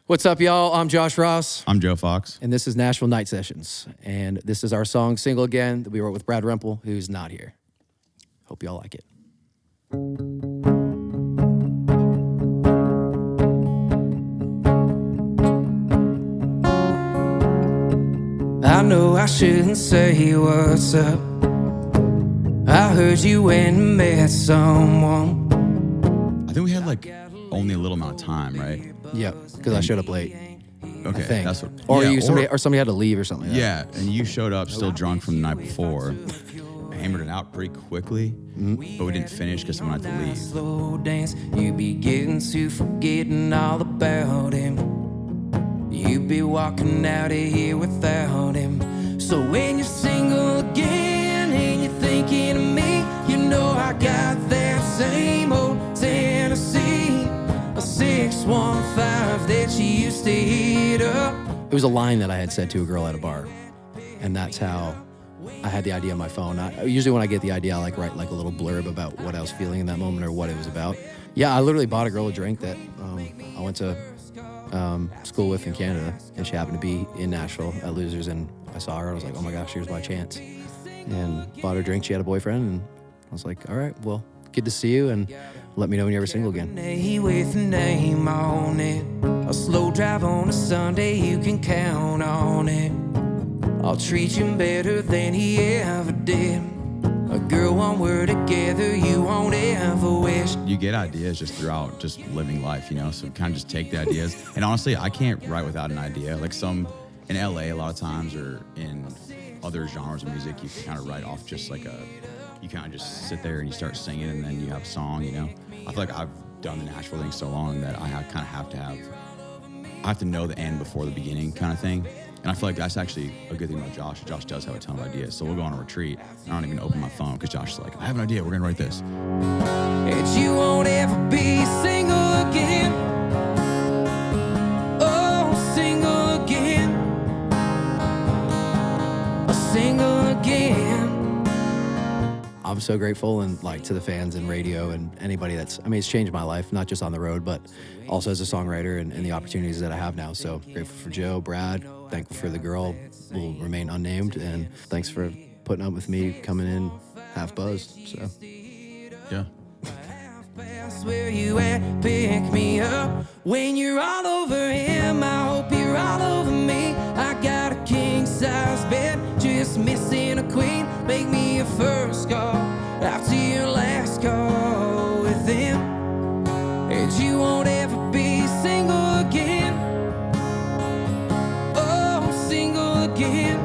What's up, y'all? I'm Josh Ross. I'm Joe Fox. And this is Nashville Night Sessions. And this is our song, Single Again, that we wrote with Brad Rempel, who's not here. Hope y'all like it. I know I shouldn't say what's up. I heard you went and met someone. I think we had like only a little amount of time, right? Yep, because I showed up late. Okay, I think. that's what. Or yeah, somebody had to leave or something. Like yeah, and you showed up still drunk from the night before. Hammered it out pretty quickly, but we didn't finish because someone had to leave. Slow dance, you be getting to forgetting all about him. You be walking out of here without him. So when you're single again and you're thinking of me, you know I got that same old Tennessee, a 615 that you used to hit up. It was a line that I had said to a girl at a bar, and that's how I had the idea on my phone. Usually when I get the idea, I write a little blurb about what I was feeling in that moment or what it was about. Yeah, I literally bought a girl a drink that I went to school with in Canada, and she happened to be in Nashville at Losers, and I saw her. I was like, oh my gosh, here's my chance. And bought her a drink. She had a boyfriend, and I was like, all right, well, good to see you, and let me know when you're ever single again. With a name on it, a slow drive on a Sunday, you can count on it. I'll treat you better than he ever did. A girl, when we're together, you won't ever wish. You get ideas just throughout just living life, so kind of just take the ideas. And honestly, I can't write without an idea. Like some in LA a lot of times, or in other genres of music, you can kind of write off just you kind of just sit there and you start singing and then you have a song, I feel like I've done the Nashville thing so long that I kind of have to know the end before the beginning kind of thing. And I feel like that's actually a good thing about Josh. Josh does have a ton of ideas. So we'll go on a retreat. I don't even open my phone because Josh is like, I have an idea. We're going to write this. And you won't ever be single again. Oh, single again. Single again. I'm so grateful and to the fans and radio and anybody it's changed my life, not just on the road, but also as a songwriter and the opportunities that I have now. So grateful for Joe, Brad, thankful for the girl who will remain unnamed, and thanks for putting up with me coming in half buzzed. So yeah. Where you at, pick me up. When you're all over him, I hope you're all over me. I got a king-size bed, just missing a queen. Make me a first call after your last call with him. And you won't ever be single again. Oh, single again.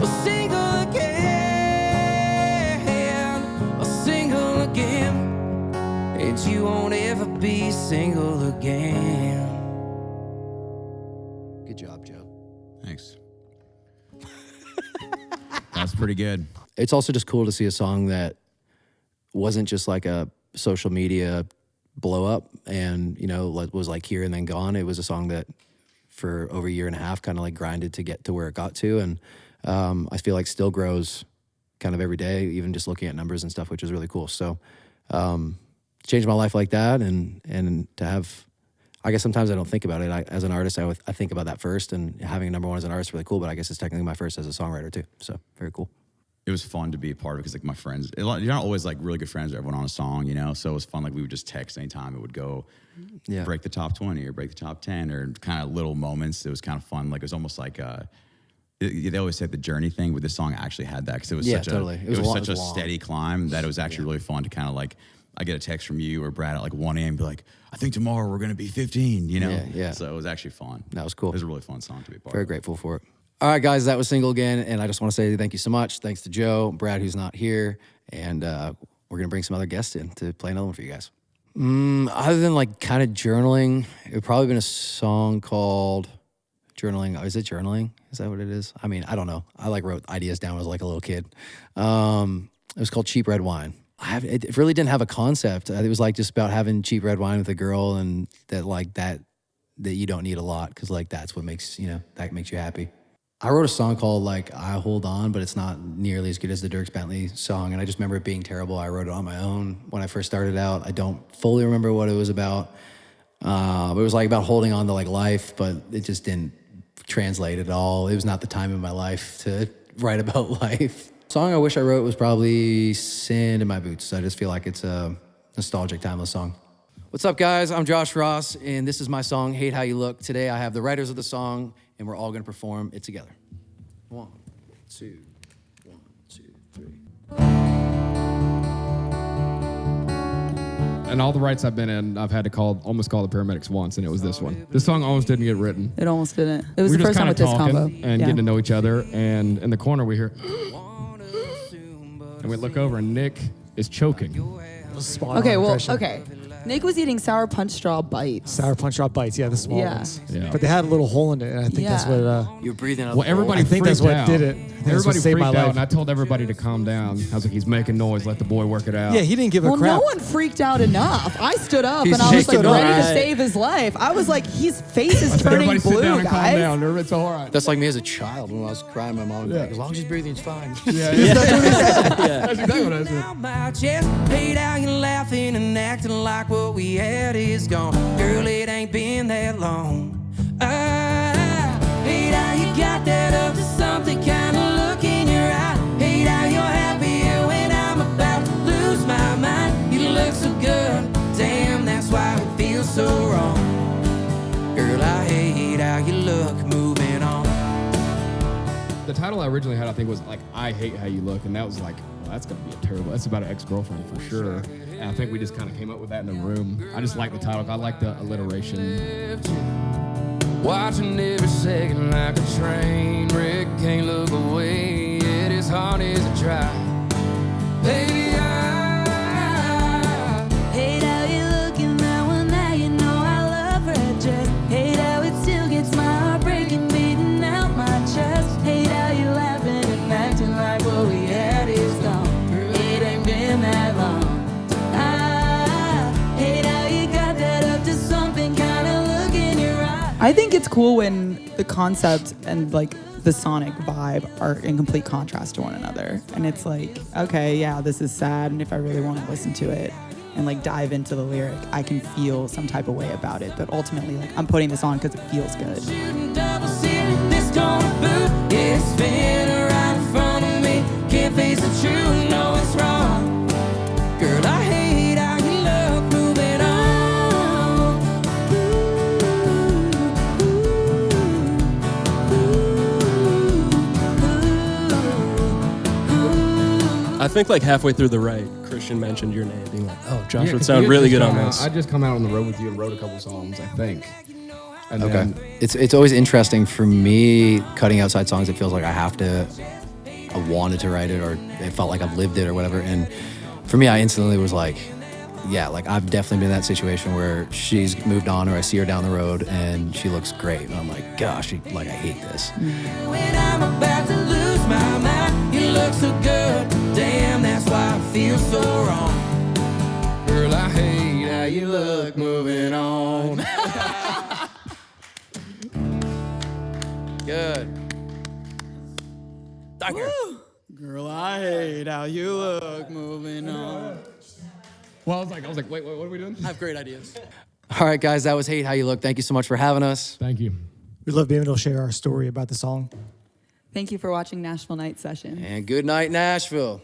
Oh, single again. Oh, single again. And you won't ever be single again. Good job, Joe. Thanks. That's pretty good. It's also just cool to see a song that wasn't just like a social media blow up and, was here and then gone. It was a song that for over a year and a half kind of grinded to get to where it got to. And I feel like still grows kind of every day, even just looking at numbers and stuff, which is really cool. So changed my life like that. And to have, I guess sometimes I don't think about it. As an artist, I think about that first, and having a number one as an artist is really cool, but I guess it's technically my first as a songwriter too. So very cool. It was fun to be a part of it because my friends, you're not always really good friends with everyone on a song, so it was fun. We would just text anytime it would go break the top 20 or break the top 10 or kind of little moments. It was kind of fun. It was almost like they always say the journey thing, but this song actually had that because it was such a steady climb that it was actually really fun to kind of I get a text from you or Brad at 1 a.m. be like, I think tomorrow we're going to be 15, Yeah. So it was actually fun. That was cool. It was a really fun song to be a part of. Very grateful for it. All right, guys, that was Single Again, and I just want to say thank you so much. Thanks to Joe, Brad, who's not here, and we're going to bring some other guests in to play another one for you guys. Other than kind of journaling, it would probably been a song called Journaling. Is it Journaling? Is that what it is? I don't know. I wrote ideas down when I was a little kid. It was called Cheap Red Wine. It really didn't have a concept. It was just about having cheap red wine with a girl, and that you don't need a lot because that's what makes that makes you happy. I wrote a song called I Hold On, but it's not nearly as good as the Dierks Bentley song, and I just remember it being terrible. I wrote it on my own when I first started out. I don't fully remember what it was about. It was like about holding on to like life, but it just didn't translate at all. It was not the time in my life to write about life. Song I wish I wrote was probably Sand in My Boots. I just feel like it's a nostalgic, timeless song. What's up, guys? I'm Josh Ross, and this is my song, Hate How You Look. Today I have the writers of the song, and we're all gonna perform it together. 1, 2, 1, 2, 3. And all the rights I've been in, I've had to almost call the paramedics once, and it was this one. This song almost didn't get written. It almost didn't. It was We the were first just time with this combo. and getting to know each other, and in the corner we hear, and we look over, and Nick is choking. Okay, well, okay. Nick was eating Sour Punch Straw bites. Sour Punch Straw bites, yeah, the small ones. Yeah. But they had a little hole in it, and I think that's what. You're breathing out. Well, everybody I think freaked that's what out. did it. I think that's Everybody what saved freaked my out, life. and I told everybody to calm down. I was like, he's making noise. Let the boy work it out. Yeah, he didn't give a Well, crap. no one freaked out enough. I stood up He's and I was like shaking ready to right. save his life. I was like, his face is turning Everybody blue, sit down and calm guys. down. It's all right. That's like me as a child when I was crying. My mom would be like, as long as he's breathing, it's fine. That's exactly what I said. Out my chest, hate how you laughing and acting like what we had is gone. Girl, it ain't been that long. Hate how you got that up to something kind of look in your eye. Hate how you're happier when I'm about to lose my mind. You look so good, damn, that's why it feels so wrong. Girl, I hate how you look, moving on. The title I originally had, I think, was like, I Hate How You Look, and that was like, well, that's gonna be a terrible. That's about an ex-girlfriend for sure. And I think we just kind of came up with that in the room. I just like the title. I like the alliteration. Watching every second like a train wreck, can't look away yet as hard as I try. Baby, I Hate how you looking now and now you know I love red dress. Hate how it still gets my heart breaking, beating out my chest. Hate how you laughing and acting like what we had is gone. It ain't been that long. I hate how you got that up to something kind of look in your eye. I think it's cool when the concept and like the sonic vibe are in complete contrast to one another. And it's like, okay, yeah, this is sad. And if I really want to listen to it and like dive into the lyric, I can feel some type of way about it. But ultimately, like, I'm putting this on because it feels good. shooting double seated, this gonna boot. Yeah, it's spinning right in front of me. Can't face the truth, no, it's wrong. Girl, I hate how you look, moving on. I think like halfway through the write, Christian mentioned your name, being like, "Oh, Josh Yeah, would 'cause sound we had really just good on come out- this." I just come out on the road with you and wrote a couple songs, I think. And Okay. then It's always interesting for me cutting outside songs. It feels like I wanted to write it, or it felt like I've lived it or whatever. And for me, I instantly was like, yeah, like I've definitely been in that situation where she's moved on, or I see her down the road and she looks great. And I'm like, gosh, like I hate this. When I'm about to lose my mind, you look so good. Damn, that's why I feel so wrong. Girl, I hate how you look, moving on. Good. Girl, I hate how you look, moving on. well, I was like, wait, what are we doing? I have great ideas. All right, guys, that was Hate How You Look. Thank you so much for having us. Thank you. We'd love being able to share our story about the song. Thank you for watching Nashville Night Sessions. And good night, Nashville.